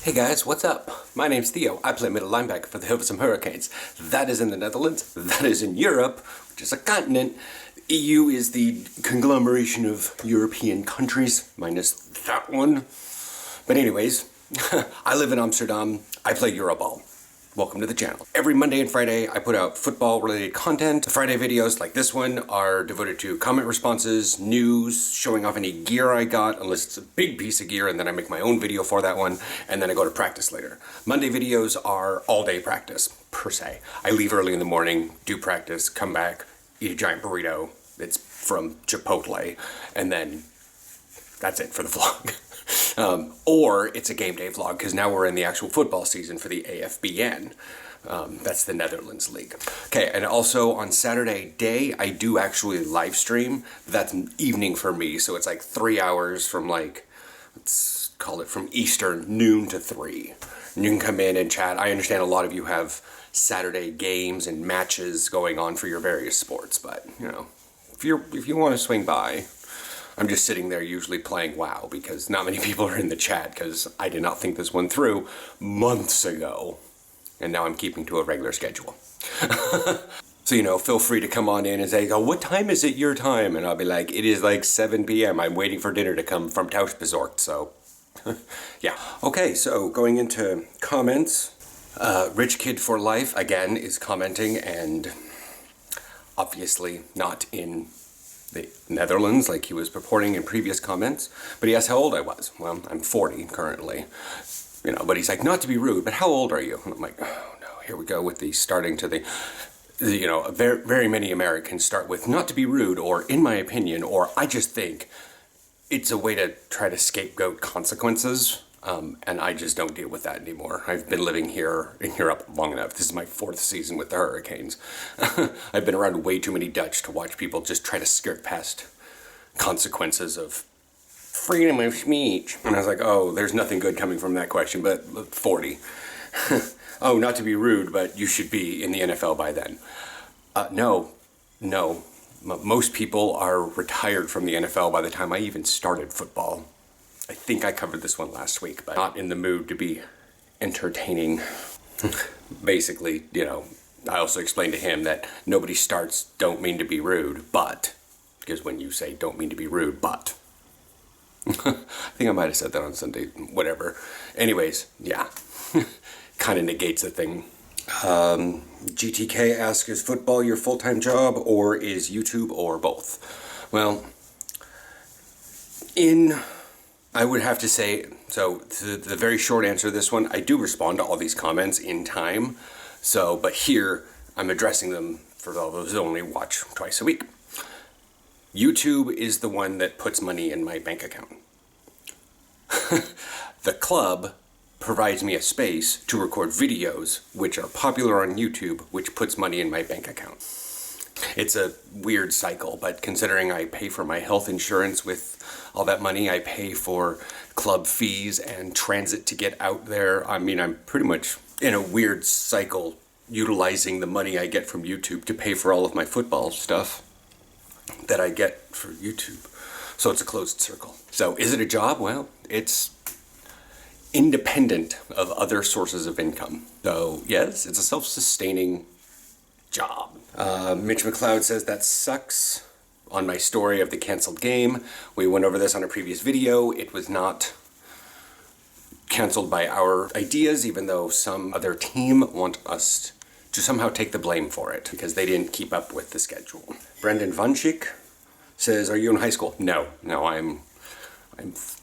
Hey guys, what's up? My name's Theo. I play middle linebacker for the Hilversum Hurricanes. That is in the Netherlands. That is in Europe, which is a continent. EU is the conglomeration of European countries, minus that one. But anyways, I live in Amsterdam. I play Euroball. Welcome to the channel. Every Monday and Friday, I put out football-related content. The Friday videos, like this one, are devoted to comment responses, news, showing off any gear I got, unless it's a big piece of gear, and then I make my own video for that one, and then I go to practice later. Monday videos are all-day practice, per se. I leave early in the morning, do practice, come back, eat a giant burrito. It's from Chipotle, and then that's it for the vlog. Or it's a game day vlog, because now we're in the actual football season for the AFBN. That's the Netherlands League. Okay, and also on Saturday day, I do actually live stream. That's an evening for me, so it's like 3 hours from let's call it from Eastern, noon to 3. And you can come in and chat. I understand a lot of you have Saturday games and matches going on for your various sports, but, you know, if you want to swing by, I'm just sitting there usually playing WoW because not many people are in the chat because I did not think this one through months ago. And now I'm keeping to a regular schedule. So, you know, feel free to come on in and say, oh, what time is it your time? And I'll be like, it is like 7 p.m. I'm waiting for dinner to come from Tauschbesorgt. So, yeah. Okay, so going into comments. Rich Kid for Life, again, is commenting and obviously not in the Netherlands, like he was purporting in previous comments, but he asked how old I was. Well, I'm 40 currently, you know, but he's like, not to be rude, but how old are you? And I'm like, oh no, here we go with the starting to the you know, very many Americans start with not to be rude, or in my opinion, or I just think it's a way to try to scapegoat consequences. And I just don't deal with that anymore. I've been living here in Europe long enough. This is my 4th season with the Hurricanes. I've been around way too many Dutch to watch people just try to skirt past consequences of freedom of speech. And I was like, oh, there's nothing good coming from that question, but 40. Oh, not to be rude, but you should be in the NFL by then. No. Most people are retired from the NFL by the time I even started football. I think I covered this one last week, but not in the mood to be entertaining. Basically, you know, I also explained to him that nobody starts don't mean to be rude, but, because when you say don't mean to be rude, but. I think I might have said that on Sunday, whatever. Anyways, yeah, kind of negates the thing. GTK asks, is football your full-time job, or is YouTube, or both? Well, I would have to say, so the very short answer to this one, I do respond to all these comments in time. So, but here, I'm addressing them for all those who only watch twice a week. YouTube is the one that puts money in my bank account. The club provides me a space to record videos, which are popular on YouTube, which puts money in my bank account. It's a weird cycle, but considering I pay for my health insurance with all that money, I pay for club fees and transit to get out there. I mean, I'm pretty much in a weird cycle utilizing the money I get from YouTube to pay for all of my football stuff that I get for YouTube. So it's a closed circle. So is it a job? Well, it's independent of other sources of income. So yes, it's a self-sustaining job. Mitch McLeod says that sucks on my story of the canceled game. We went over this on a previous video. It was not canceled by our ideas, even though some other team want us to somehow take the blame for it because they didn't keep up with the schedule. Brendan Vanchik says, are you in high school? No, I'm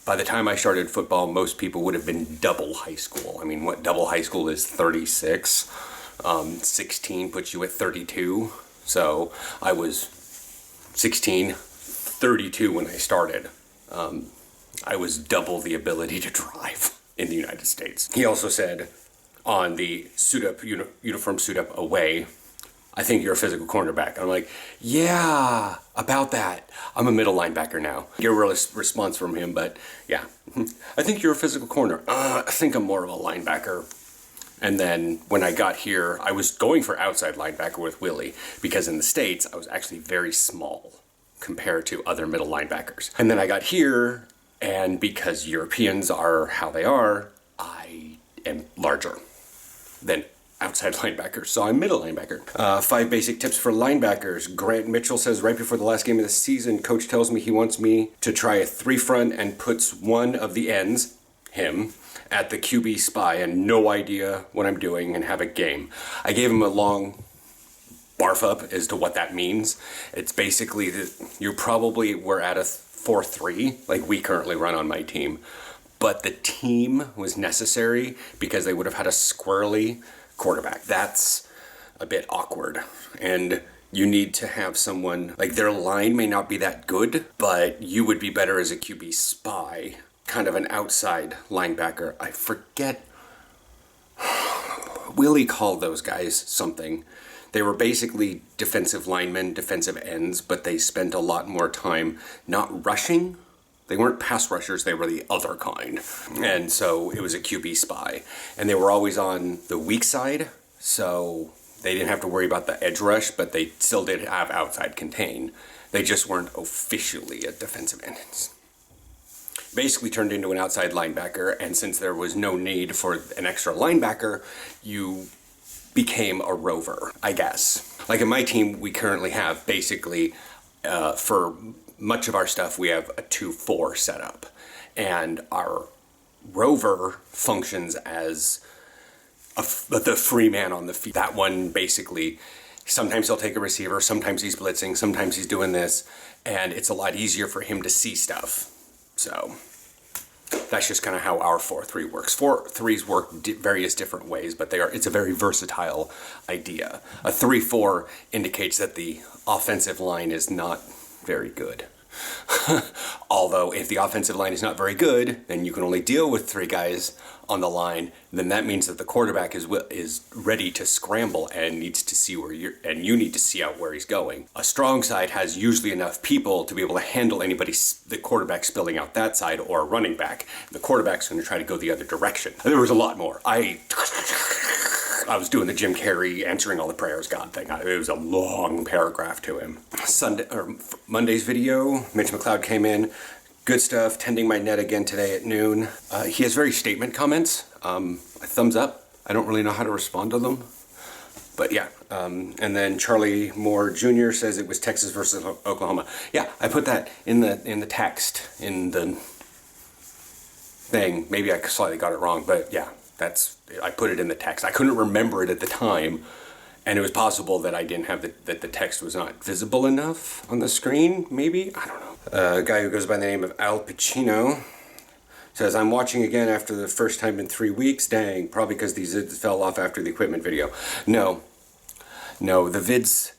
by the time I started football, most people would have been double high school. I mean, what double high school is 36? 16 puts you at 32. So I was 16, 32 when I started. I was double the ability to drive in the United States. He also said on the uniform suit up away, I think you're a physical cornerback. I'm like, yeah, about that. I'm a middle linebacker now. Get a response from him, but yeah. I think you're a physical corner. I think I'm more of a linebacker. And then when I got here, I was going for outside linebacker with Willie because in the States, I was actually very small compared to other middle linebackers. And then I got here, and because Europeans are how they are, I larger than outside linebackers, so I'm middle linebacker. 5 basic tips for linebackers. Grant Mitchell says, right before the last game of the season, coach tells me he wants me to try a 3 front and puts one of the ends, him, at the QB spy and no idea what I'm doing and have a game. I gave him a long barf up as to what that means. It's basically that you probably were at a 4-3 like we currently run on my team, but the team was necessary because they would have had a squirrely quarterback. That's a bit awkward, and you need to have someone, like their line may not be that good, but you would be better as a QB spy, kind of an outside linebacker. I forget, Willie called those guys something. They were basically defensive linemen, defensive ends, but they spent a lot more time not rushing. They weren't pass rushers, they were the other kind. And so it was a QB spy. And they were always on the weak side, so they didn't have to worry about the edge rush, but they still did have outside contain. They just weren't officially a defensive end. Basically turned into an outside linebacker, and since there was no need for an extra linebacker, you became a rover, I guess. Like in my team, we currently have basically, for much of our stuff, we have a 2-4 setup, and our rover functions as the free man on the field. That one basically, sometimes he'll take a receiver, sometimes he's blitzing, sometimes he's doing this, and it's a lot easier for him to see stuff. So that's just kind of how our 4-3 works. 4-3s work various different ways, but it's a very versatile idea. A 3-4 indicates that the offensive line is not very good. Although if the offensive line is not very good, then you can only deal with 3 guys on the line. Then that means that the quarterback is ready to scramble and needs to see you need to see out where he's going. A strong side has usually enough people to be able to handle the quarterback spilling out that side, or a running back. The quarterback's going to try to go the other direction. There was a lot more. I was doing the Jim Carrey answering all the prayers God thing. It was a long paragraph to him. Monday's video, Mitch McLeod came in. Good stuff. Tending my net again today at noon. He has very statement comments. A thumbs up. I don't really know how to respond to them. But yeah. And then Charlie Moore Jr. says it was Texas versus Oklahoma. Yeah, I put that in the text, in the thing. Maybe I slightly got it wrong, but yeah. I put it in the text. I couldn't remember it at the time, and it was possible that I didn't have that the text was not visible enough on the screen, maybe? I don't know. A guy who goes by the name of Al Pacino says, I'm watching again after the first time in 3 weeks. Dang, probably because these vids fell off after the equipment video. No, the vids,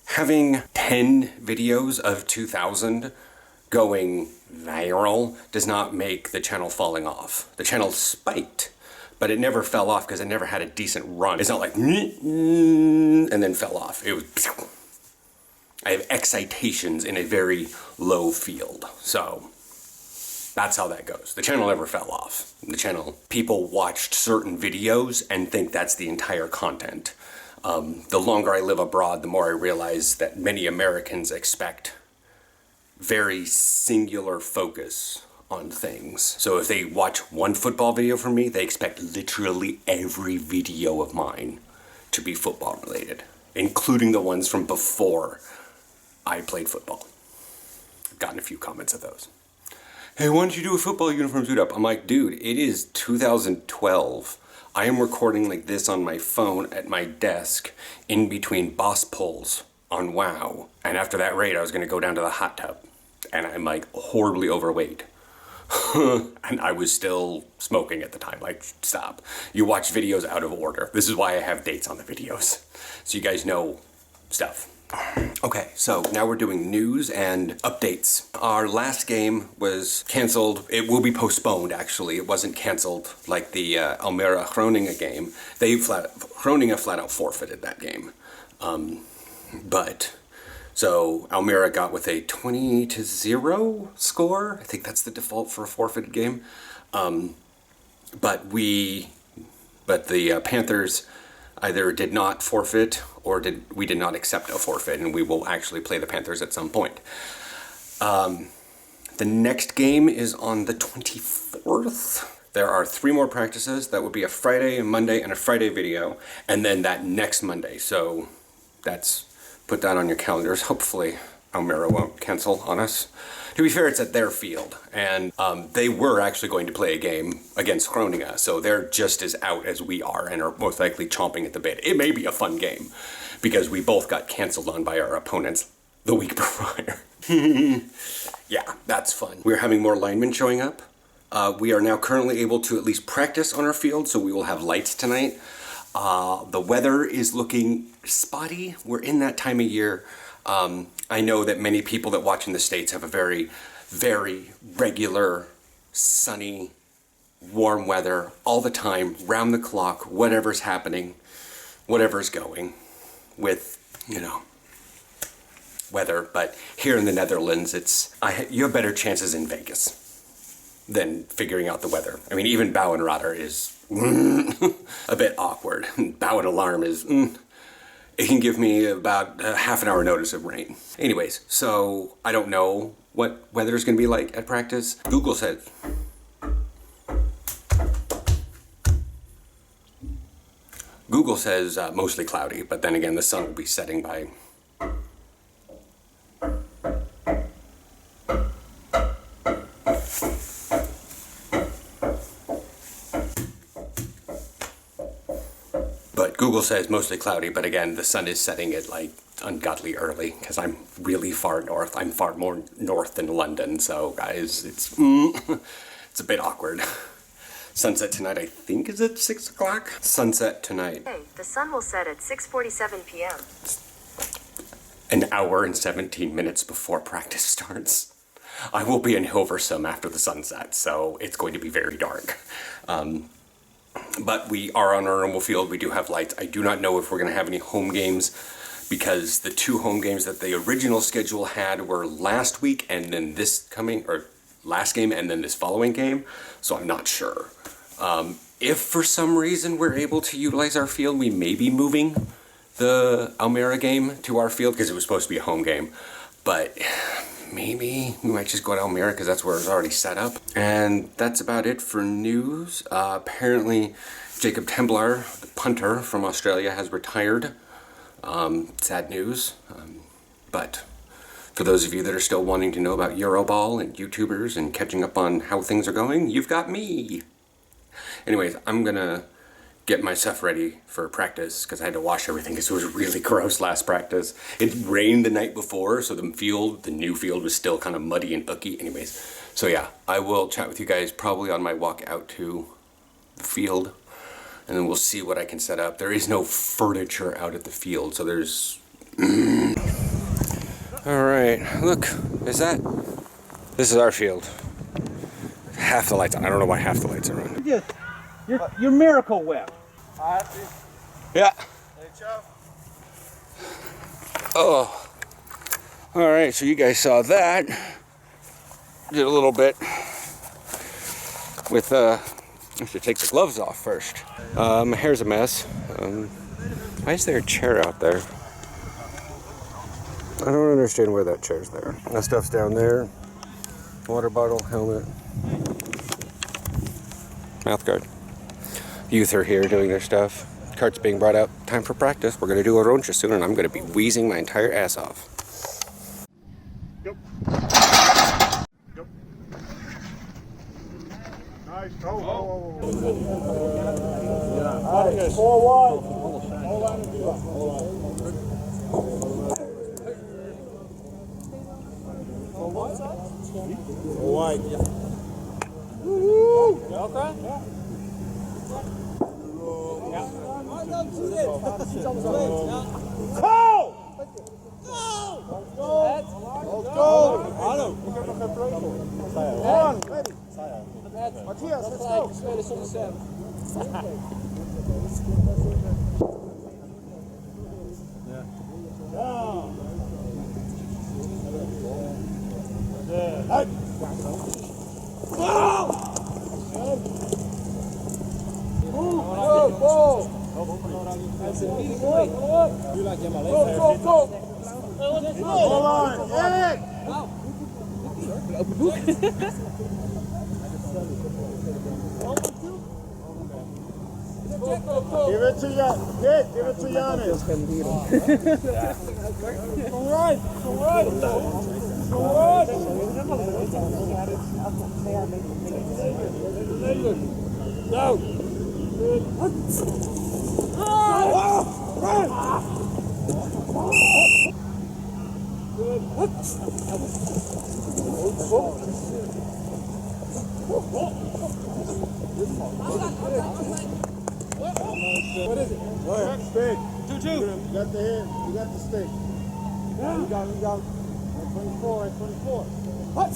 having 10 videos of 2000 going viral does not make the channel falling off. The channel spiked, but it never fell off because it never had a decent run. It's not like and then fell off. It was. I have excitations in a very low field, so that's how that goes. The channel never fell off. People watched certain videos and think that's the entire content. The longer I live abroad, the more I realize that many Americans expect very singular focus on things. So if they watch one football video from me, they expect literally every video of mine to be football related, including the ones from before I played football. I've gotten a few comments of those. Hey, why don't you do a football uniform suit up? I'm like, dude, it is 2012. I am recording like this on my phone at my desk in between boss pulls on WoW. And after that raid, I was going to go down to the hot tub. And I'm like horribly overweight. And I was still smoking at the time. Like, stop. You watch videos out of order. This is why I have dates on the videos, so you guys know stuff. Okay, so now we're doing news and updates. Our last game was canceled. It will be postponed, actually. It wasn't canceled like the Almere Groningen game. Groningen flat out forfeited that game. So Almere got with a 20-0 score. I think that's the default for a forfeited game. But the Panthers either did not forfeit or we did not accept a forfeit, and we will actually play the Panthers at some point. The next game is on the 24th. There are 3 more practices. That would be a Friday, a Monday, and a Friday video, and then that next Monday. So that's put that on your calendars. Hopefully Almira won't cancel on us. To be fair, it's at their field, and they were actually going to play a game against Groningen, so they're just as out as we are and are most likely chomping at the bit. It may be a fun game, because we both got canceled on by our opponents the week prior. Yeah, that's fun. We're having more linemen showing up. We are now currently able to at least practice on our field, so we will have lights tonight. The weather is looking spotty. We're in that time of year. I know that many people that watch in the States have a very, very regular, sunny, warm weather all the time, round the clock, whatever's happening, whatever's going with, you know, weather. But here in the Netherlands, you have better chances in Vegas than figuring out the weather. I mean, even Bouwenrader is a bit awkward. Bouwen alarm is... It can give me about a half an hour notice of rain. Anyways, so I don't know what weather is going to be like at practice. Google says mostly cloudy, but then again the sun will be setting by... Google says mostly cloudy, but again, the sun is setting at like ungodly early because I'm really far north. I'm far more north than London, so guys, it's a bit awkward. Sunset tonight, I think, is at 6 o'clock. Sunset tonight. Hey, the sun will set at 6:47 p.m. An hour and 17 minutes before practice starts. I will be in Hilversum after the sunset, so it's going to be very dark. But we are on our normal field. We do have lights. I do not know if we're going to have any home games because the 2 home games that the original schedule had were last week and then this coming, or last game and then this following game. So I'm not sure. If for some reason we're able to utilize our field, we may be moving the Almira game to our field because it was supposed to be a home game. But maybe we might just go to Almira because that's where it's already set up. And that's about it for news. Apparently, Jacob Temblar, the punter from Australia, has retired. Sad news. But for those of you that are still wanting to know about Euroball and YouTubers and catching up on how things are going, you've got me. Anyways, I'm gonna get my stuff ready for practice because I had to wash everything because it was really gross last practice. It rained the night before, so the new field was still kind of muddy and icky. Anyways, so yeah, I will chat with you guys probably on my walk out to the field, and then we'll see what I can set up. There is no furniture out at the field, so there's... All right, look, this is our field. Half the lights on. I don't know why half the lights are on. Your Miracle Whip. Yeah. Oh. All right, so you guys saw that. Did a little bit with, I should take the gloves off first. My hair's a mess. Why is there a chair out there? I don't understand why that chair's there. That stuff's down there. Water bottle, helmet, mouth guard. Youth are here doing their stuff. Carts being brought out. Time for practice. We're going to do a roncha soon, and I'm going to be wheezing my entire ass off. Yep. Yep. Nice. Oh. Nice. 4-1. Hold on. White. Woo! Okay? Yeah. Go! Go! Hallo. Ik heb nog geen break voor. On, ready. Matthias, let's go. Spelen zonder Sam. Go! Give it to Hit. Give it to Giannis. All right. All right. All right. Go. What is it? Go ahead. Stick. 2-2. You got the hit. You got the stick. Yeah. You got it. At 24. At 24. What?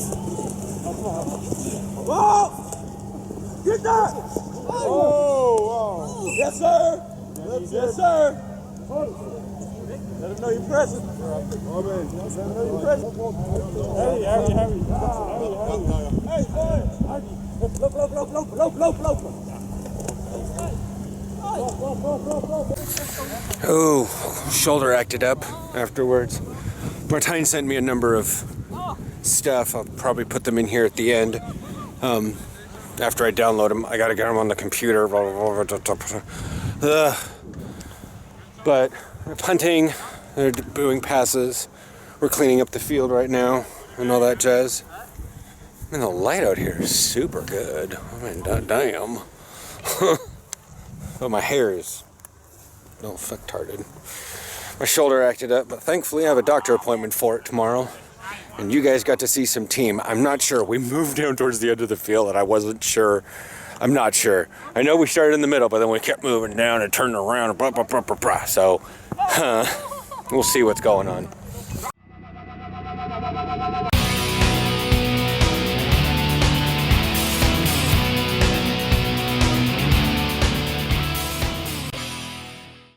Come on. Whoa! Get that! Oh! Yes, sir. Yes, sir. Let him know you're present. Let him know you're present. Harry. Hey, boy. Low. Oh, shoulder acted up afterwards. Martine sent me a number of stuff. I'll probably put them in here at the end. After I download them, I gotta get them on the computer. But we're punting, they're doing passes. We're cleaning up the field right now and all that jazz. And the light out here is super good. I mean, damn. But my hair is no fuck-tarded. My shoulder acted up, but thankfully I have a doctor appointment for it tomorrow. And you guys got to see some team. I'm not sure. We moved down towards the end of the field and I wasn't sure. I'm not sure. I know we started in the middle, but then we kept moving down and turning around. So, we'll see what's going on.